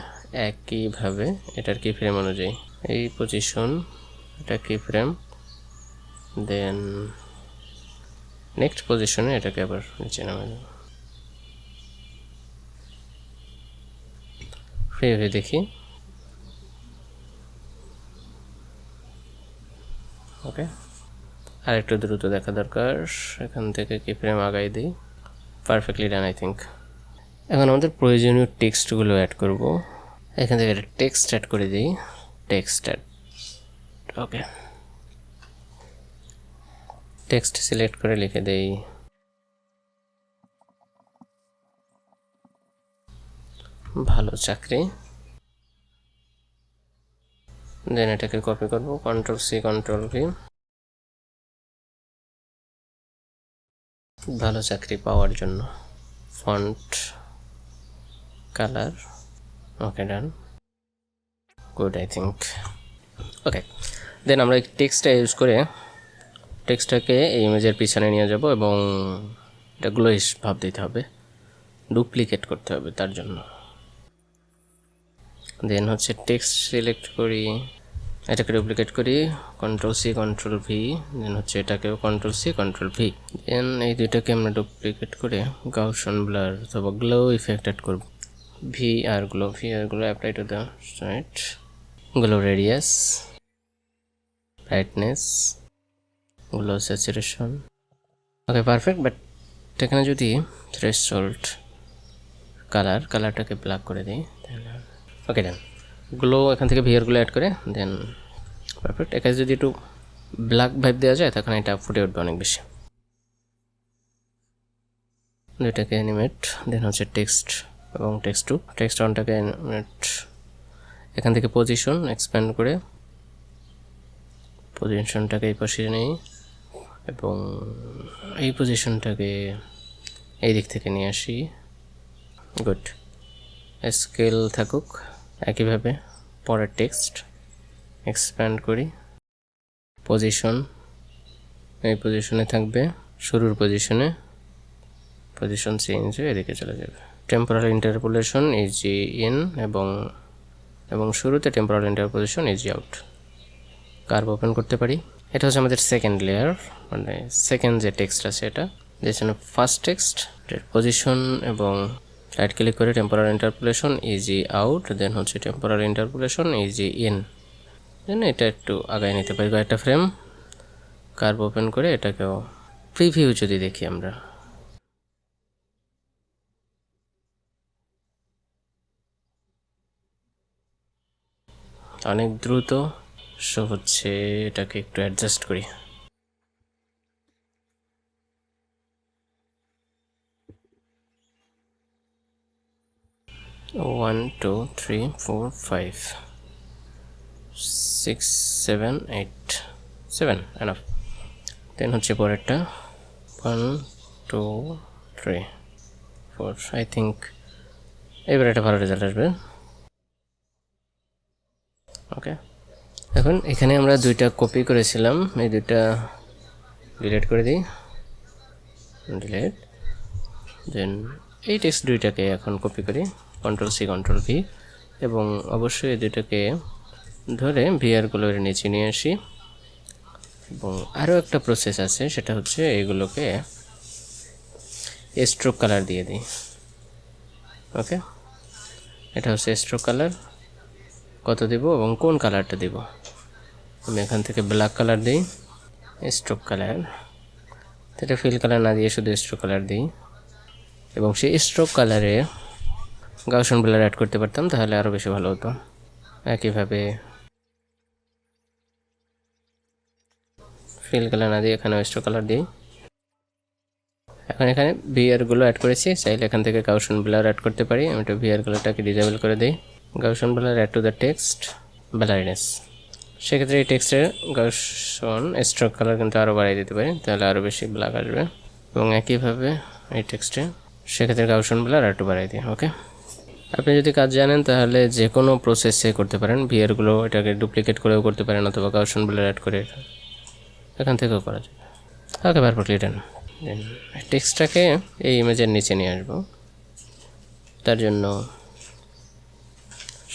একইভাবে এটার কি ফ্রেম অনুযায়ী। এই পজিশন, এটা কি ফ্রেম, দেন নেক্সট পজিশনে এটাকে আবার নিচে নামে যাবে। ফ্রিভাবে দেখি। ওকে, আর একটু দ্রুত দেখা দরকার, এখান থেকে কি ফ্রেম আগাই দিই। Perfectly done I think. এখন আমাদের প্রয়োজনীয় টেক্সটগুলো অ্যাড করব। এখান থেকে একটা টেক্সট অ্যাড করে দিই, টেক্সট অ্যাড। ওকে, টেক্সট সিলেক্ট করে লিখে দেই ভালো চাকরি। দেন এটাকে কপি করব, কন্ট্রোল সি কন্ট্রোল ভি, ভালো চাকরি পাওয়ার জন্য। Font colour, okay, done. Good I think. Okay, then আমরা এই টেক্সটটা ইউজ করে টেক্সটটাকে এই ইমেজের পিছনে নিয়ে যাব এবং এটা গ্লোইশ ভাব দিতে হবে, ডুপ্লিকেট করতে হবে তার জন্য। দেন হচ্ছে টেক্সট সিলেক্ট করি, এটাকে ডুপ্লিকেট করি, Ctrl+C Ctrl+V, দেন হচ্ছে এটাকেও Ctrl+C Ctrl+V। দেন এই দুইটাকে আমরা ডুপ্লিকেট করে গাউসিয়ান ব্লার অথবা গ্লো ইফেক্ট অ্যাড করব। VR গুলো apply to the side, glow radius, brightness, glow saturation. Okay perfect. But এখানে যদি থ্রেশহোল্ড কালারটাকে ব্ল্যাক করে দিই তাহলে ওকে। দেন গ্লো এখান থেকে ভিআরগুলো অ্যাড করে দেন পারফেক্ট। এখানে যদি একটু ব্ল্যাক ভাইব দেওয়া যায় তখন এটা ফুটে উঠবে অনেক বেশি। দুইটাকে অ্যানিমেট, দেন হচ্ছে টেক্সট এবং টেক্সট অনটাকে অ্যানিমেট, এখান থেকে পজিশন এক্সপ্যান্ড করে পজিশনটাকে এই পাশে নেই এবং এই পজিশনটাকে এই দিক থেকে নিয়ে আসি। গুড, স্কেল থাকুক একইভাবে। পরের টেক্সট এক্সপ্যান্ড করি, পজিশন এই পজিশনে থাকবে, শুরুর পজিশনে, পজিশন চেঞ্জ হয়ে এদিকে চলে যাবে। টেম্পোরাল ইন্টারপোলেশন ইজি ইন এবং শুরুতে temporal interpolation easy out. Curve open করতে পারি। এটা হচ্ছে আমাদের সেকেন্ড লেয়ার, মানে সেকেন্ড যে টেক্সট আছে এটা। যেখানে ফার্স্ট টেক্সট পজিশন এবং রাইট ক্লিক করে টেম্পোরাল ইন্টারপোলেশন ইজি আউট, দেন হচ্ছে টেম্পোরাল ইন্টারপোলেশন ইজি ইন। দেন এটা একটু আগায় নিতে পারি কয়েকটা ফ্রেম। কার্ভ ওপেন করে এটাকেও প্রিভিউ যদি দেখি আমরা, অনেক দ্রুত শো হচ্ছে, এটাকে একটু অ্যাডজাস্ট করি। One two three four five six seven eight, seven enough. Then হচ্ছে পরেরটা 1 2 3 4, আই থিঙ্ক এবার একটা ভালো রেজাল্ট আসবে। ওকে, এখন এখানে আমরা দুইটা কপি করেছিলাম, এই দুইটা ডিলিট করে দিই, ডিলিট। দেন এই টেক্সট দুইটাকে এখন কপি করি, Ctrl+C Ctrl+V, এবং অবশ্যই এই দুইটাকে ধরে ভিআরগুলোর নিচে নিয়ে আসি। এবং আরও একটা প্রসেস আছে, সেটা হচ্ছে এইগুলোকে স্ট্রোক কালার দিয়ে দিই। ওকে, এটা হচ্ছে স্ট্রোক কালার, কত দেব এবং কোন কালারটা দেব। আমি এখান থেকে ব্ল্যাক কালার দিই, স্ট্রোক কালার। এটা ফিল কালার না দিয়ে শুধু স্ট্রোক কালার দিই, এবং সেই স্ট্রোক কালারে গাউসিয়ান ব্লার অ্যাড করতে পারতাম, তাহলে আরও বেশি ভালো হতো। একইভাবে ফিল কালার না দিয়ে এখানে স্ট্রোক কালার দিই। এখন এখানে ভিআরগুলো অ্যাড করেছি, চাইলে এখান থেকে গাউসিয়ান ব্লার অ্যাড করতে পারি। আমি একটু ভিআরগুলোটাকে ডিসেবল করে দিই। Gaussian blur add to the text, blurriness. সেক্ষেত্রে এই টেক্সটের গাউসিয়ান স্ট্রোক কালার কিন্তু আরও বাড়িয়ে দিতে পারি, তাহলে আরও বেশি ব্ল্যাক আসবে। এবং একইভাবে এই টেক্সটে সেক্ষেত্রে গাউসিয়ান ব্লার একটু বাড়িয়ে দিই। ওকে, আপনি যদি কাজ জানেন তাহলে যে কোনো প্রসেসে করতে পারেন। ভিআরগুলো এটাকে ডুপ্লিকেট করেও করতে পারেন, অথবা গাউসিয়ান ব্লার অ্যাড করে এখান থেকেও করা যায়। ওকে, পারফেক্টলি ডান। দেন টেক্সটটাকে এই ইমেজের নিচে নিয়ে আসবো, তার জন্য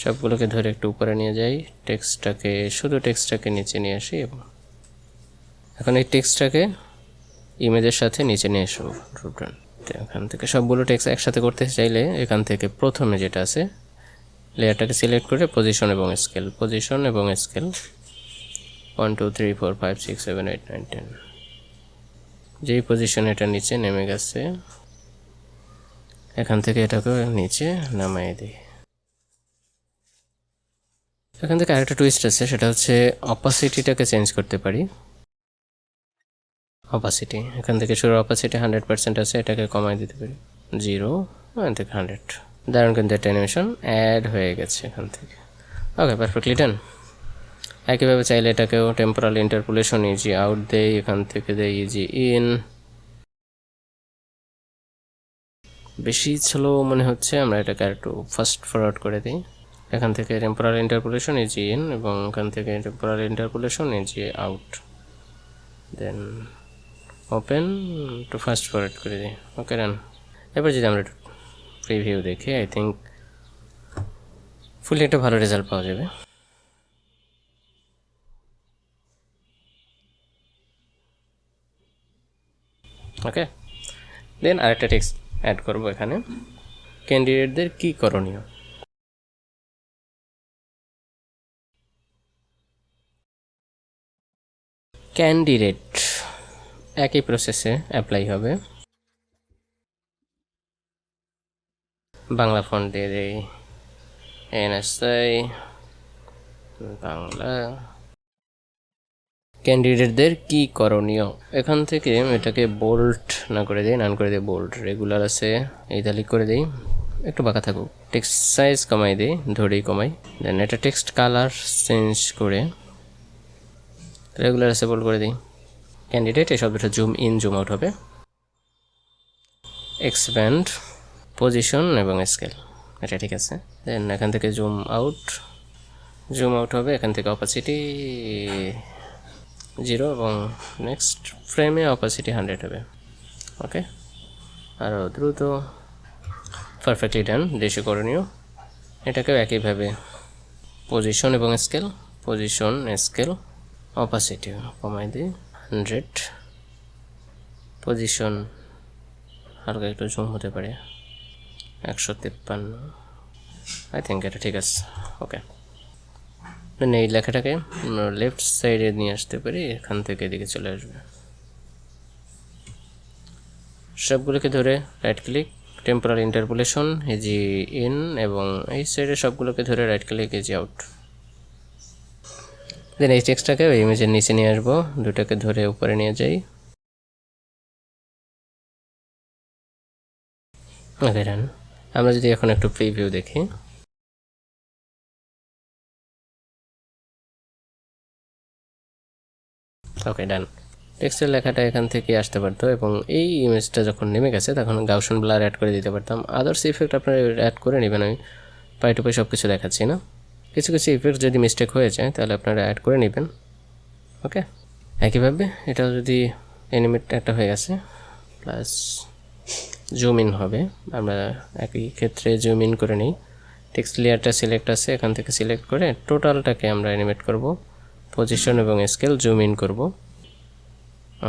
সবগুলোকে ধরে একটু উপরে নিয়ে যাই, শুধু টেক্সটটাকে নিচে নিয়ে আসি, এবং এখন এই টেক্সটটাকে ইমেজের সাথে নিচে নিয়ে আসবো। এখান থেকে সবগুলো টেক্সট একসাথে করতে চাইলে এখান থেকে প্রথমে যেটা আছে লেয়ারটাকে সিলেক্ট করে পজিশন এবং স্কেল 1 2 3 4 5 6 7 8 9 10, যেই পজিশনে এটা নিচে নেমে গেছে এখান থেকে এটাকে নিচে নামাই দিই। এখান থেকে আরেকটা টুইস্ট আছে, সেটা হচ্ছে অপাসিটিটাকে চেঞ্জ করতে পারি। অপাসিটি এখান থেকে শুরু, অপাসিটি 100% আছে, এটাকে কমাই দিতে পারি 0, এখান থেকে 100। দারুণ, কিন্তু একটা অ্যানিমেশন অ্যাড হয়ে গেছে এখান থেকে। ওকে, পারফেক্টলি ডান। একইভাবে চাইলে এটাকেও টেম্পোরাল ইন্টারপোলেশন ইজি আউট দেই, এখান থেকে দেই ইজি ইন। বেশি স্লো মনে হচ্ছে, আমরা এটাকে একটু ফাস্ট ফরওয়ার্ড করে দিই। এখান থেকে টেম্পোরাল ইন্টারপোলেশন ইজ ইন এবং এখান থেকে temporal interpolation is out, then open to fast forward করে দিই। Okay run. এবার যদি আমরা প্রিভিউ দেখি, আই থিঙ্ক ফুলি একটা ভালো রেজাল্ট পাওয়া যাবে। ওকে, দেন আরেকটা টেক্সট অ্যাড করব এখানে, ক্যান্ডিডেটদের কী করণীয়। ক্যান্ডিডেট একই প্রসেসে অ্যাপ্লাই হবে, বাংলা ফন্ট দিয়ে দেই এনএসআই বাংলা। ক্যান্ডিডেটদের কি করণীয়, এখান থেকে এটাকে বোল্ড না করে দিই, নান করে দিই বোল্ড। রেগুলার আছে ইতালিক করে দিই, একটু বাঁকা থাকুক। টেক্সট সাইজ কমাই দিই, ধরেই কমাই। দেন এটা টেক্সট কালার চেঞ্জ করে রেগুলার আছে বোল্ড করে দিই। ক্যান্ডিডেট এই শব্দটা জুম ইন জুম আউট হবে। এক্সপ্যান্ড পজিশন এবং স্কেল, এটা ঠিক আছে। দেন এখান থেকে জুম আউট হবে, এখান থেকে অপাসিটি 0 এবং নেক্সট ফ্রেমে অপাসিটি 100 হবে। ওকে, আরও দ্রুত, পারফেক্টলি ডান। দেশে করণীয় এটাকেও একইভাবে পজিশন এবং স্কেল, পজিশন স্কেল অপাসিটি কমাই দিই 100, পজিশন হালকা একটু জুম হতে পারে 153, আই থিঙ্ক এটা ঠিক আছে। ওকে, এই লেখাটাকে লেফট সাইডে নিয়ে আসতে পারি, এখান থেকে এদিকে চলে আসবে। সবগুলোকে ধরে right click, temporal interpolation easy in এবং এই সাইডে সবগুলোকে ধরে রাইট ক্লিক ইজি আউট। দেন এই টেক্সটটাকে ওই ইমেজের নিচে নিয়ে আসবো, দুটাকে ধরে উপরে নিয়ে যাই। ওকে রান। আমরা যদি এখন একটু প্রিভিউ দেখি, ওকে ডান। টেক্সটের লেখাটা এখান থেকে আসতে পারতো এবং এই ইমেজটা যখন নেমে গেছে তখন গাউসন ব্লার অ্যাড করে দিতে পারতাম। আদার্স ইফেক্ট আপনারা অ্যাড করে নেবেন, আমি পাই টু পাই সব কিছু দেখাচ্ছি না। কিছু কিছু ইফেক্ট যদি মিস্টেক হয়ে যায় তাহলে আপনারা অ্যাড করে নেবেন। ওকে, একইভাবে এটাও যদি অ্যানিমেট একটা হয়ে গেছে, প্লাস জুম ইন হবে, আমরা একই ক্ষেত্রে জুম ইন করে নিই। টেক্সট লেয়ারটা সিলেক্ট আছে, এখান থেকে সিলেক্ট করে টোটালটাকে আমরা অ্যানিমেট করব, পজিশন এবং স্কেল জুম ইন করব।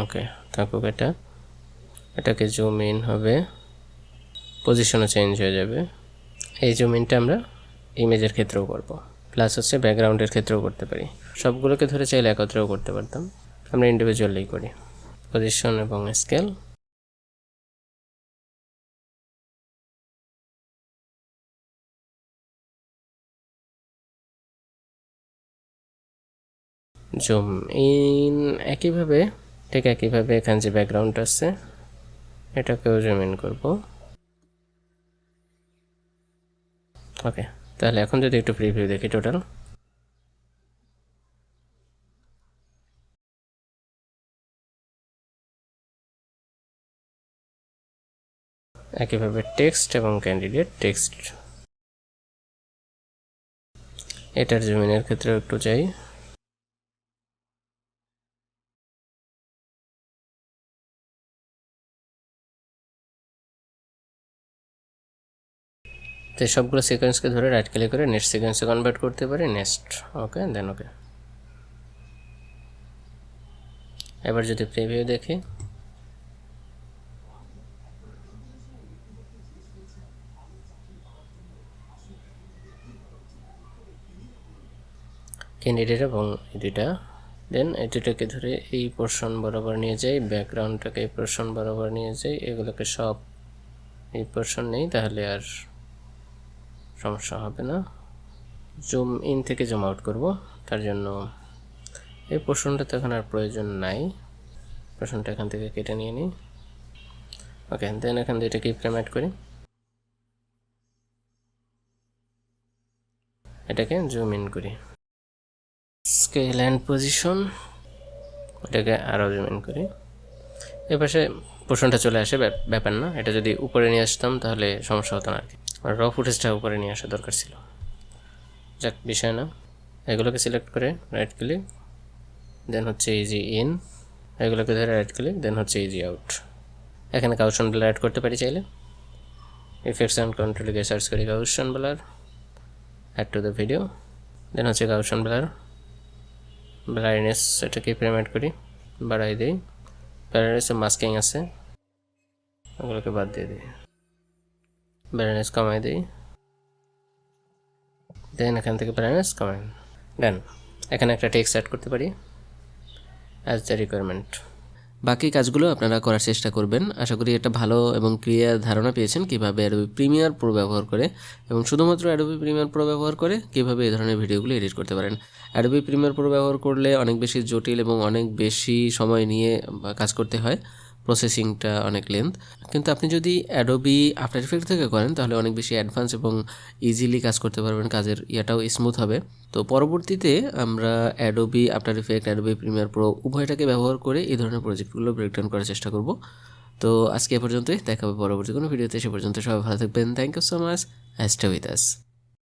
ওকে থাকুক, এটাকে জুম ইন হবে, পজিশনও চেঞ্জ হয়ে যাবে। এই জুম ইনটা আমরা ইমেজের ক্ষেত্রেও করব, প্লাস হচ্ছে ব্যাকগ্রাউন্ডের ক্ষেত্রেও করতে পারি। সবগুলোকে ধরে চাইলে একত্রেও করতে পারতাম, আমরা ইন্ডিভিজুয়ালি করি। পজিশন এবং স্কেল, জুম ইন একইভাবে, ঠিক একইভাবে এখানে যে ব্যাকগ্রাউন্ড আছে এটাকেও জুম ইন করব। ওকে, তাহলে এখন যদি একটু প্রিভিউ দেখি টোটাল, একইভাবে টেক্সট এবং ক্যান্ডিডেট টেক্সট, এটার জুম ইনের ক্ষেত্রেও একটু চাই। তো সবগুলো সিকোয়েন্সকে ধরে রাইট ক্লিক করে নেক্সট সিকোয়েন্সে কনভার্ট করতে পারি, নেক্সট। ওকে দেন ওকে। এবার যদি প্রিভিউ দেখি, ক্যান্ডিডেট এবং এই দুইটা, দেন এই দুটাকে ধরে এই পোর্শন বরাবর নিয়ে যাই, ব্যাকগ্রাউন্ডটাকে এই পোর্শন বরাবর নিয়ে যাই, এগুলোকে সব এই পোর্শন নেই, তাহলে আর সমস্যা হবে না। জুম ইন থেকে জুম আউট করব, তার জন্য এই পোর্শনটা তো এখন আর প্রয়োজন নাই, পোর্শনটা এখান থেকে কেটে নিয়ে নিই। ওকে, দেন এখান থেকে এটাকে ফ্রেম অ্যাড করি, এটাকে জুম ইন করি, স্কেল অ্যান্ড পজিশন, এটাকে আরও জুম ইন করি। এ পাশে পোর্শনটা চলে আসে, ব্যাপার না। এটা যদি উপরে নিয়ে আসতাম তাহলে সমস্যা হতো না আর কি, র ফুটেজটা উপরে নিয়ে আসা দরকার ছিল। যাক বিষয় না, এগুলোকে সিলেক্ট করে রাইট ক্লিক, দেন হচ্ছে ইজি ইন, এগুলোকে ধরে রাইট ক্লিক, দেন হচ্ছে ইজি আউট। এখানে কাউশন ব্লার অ্যাড করতে পারি চাইলে। ইফেক্টস অ্যান্ড কন্ট্রোলে গিয়ে সার্চ করি Gaussian blur, add to the video, then হচ্ছে কাউশন ব্লার, ব্লাইন্ডনেস এটাকে ফ্রেম অ্যাড করি, বাড়াই দিই, ব্লাইন্ডনেসে মাস্কিং আছে ওগুলোকে বাদ দিয়ে দিই, ব্লাইন্ডনেস কমাই দিই, দেন এখান থেকে ব্লাইন্ডনেস কমাই, ডান। এখানে একটা টেক্সট অ্যাড করতে পারি অ্যাজ দ্য রিকোয়ারমেন্ট। বাকি কাজগুলো আপনারা করার চেষ্টা করবেন। আশা করি এটা ভালো এবং ক্লিয়ার ধারণা পেয়েছেন কীভাবে অ্যাডোবি প্রিমিয়ার প্রো ব্যবহার করে এবং শুধুমাত্র অ্যাডোবি প্রিমিয়ার প্রো ব্যবহার করে কীভাবে এই ধরনের ভিডিওগুলো এডিট করতে পারেন। অ্যাডোবি প্রিমিয়ার প্রো ব্যবহার করলে অনেক বেশি জটিল এবং অনেক বেশি সময় নিয়ে কাজ করতে হয়, প্রসেসিংটা অনেক লেন্থ। কিন্তু আপনি যদি অ্যাডোবি আফটার ইফেক্ট থেকে করেন তাহলে অনেক বেশি অ্যাডভান্স এবং ইজিলি কাজ করতে পারবেন, কাজের ইয়াটাও স্মুথ হবে। তো পরবর্তীতে আমরা Adobe After Effect, Adobe Premiere Pro উভয়টাকে ব্যবহার করে এই ধরনের প্রজেক্টগুলো ব্রেকডাউন করার চেষ্টা করব। তো আজকে এ পর্যন্তই, দেখা হবে পরবর্তী কোনো ভিডিওতে। সে পর্যন্ত সবাই ভালো থাকবেন। Thank you so much, stay with us.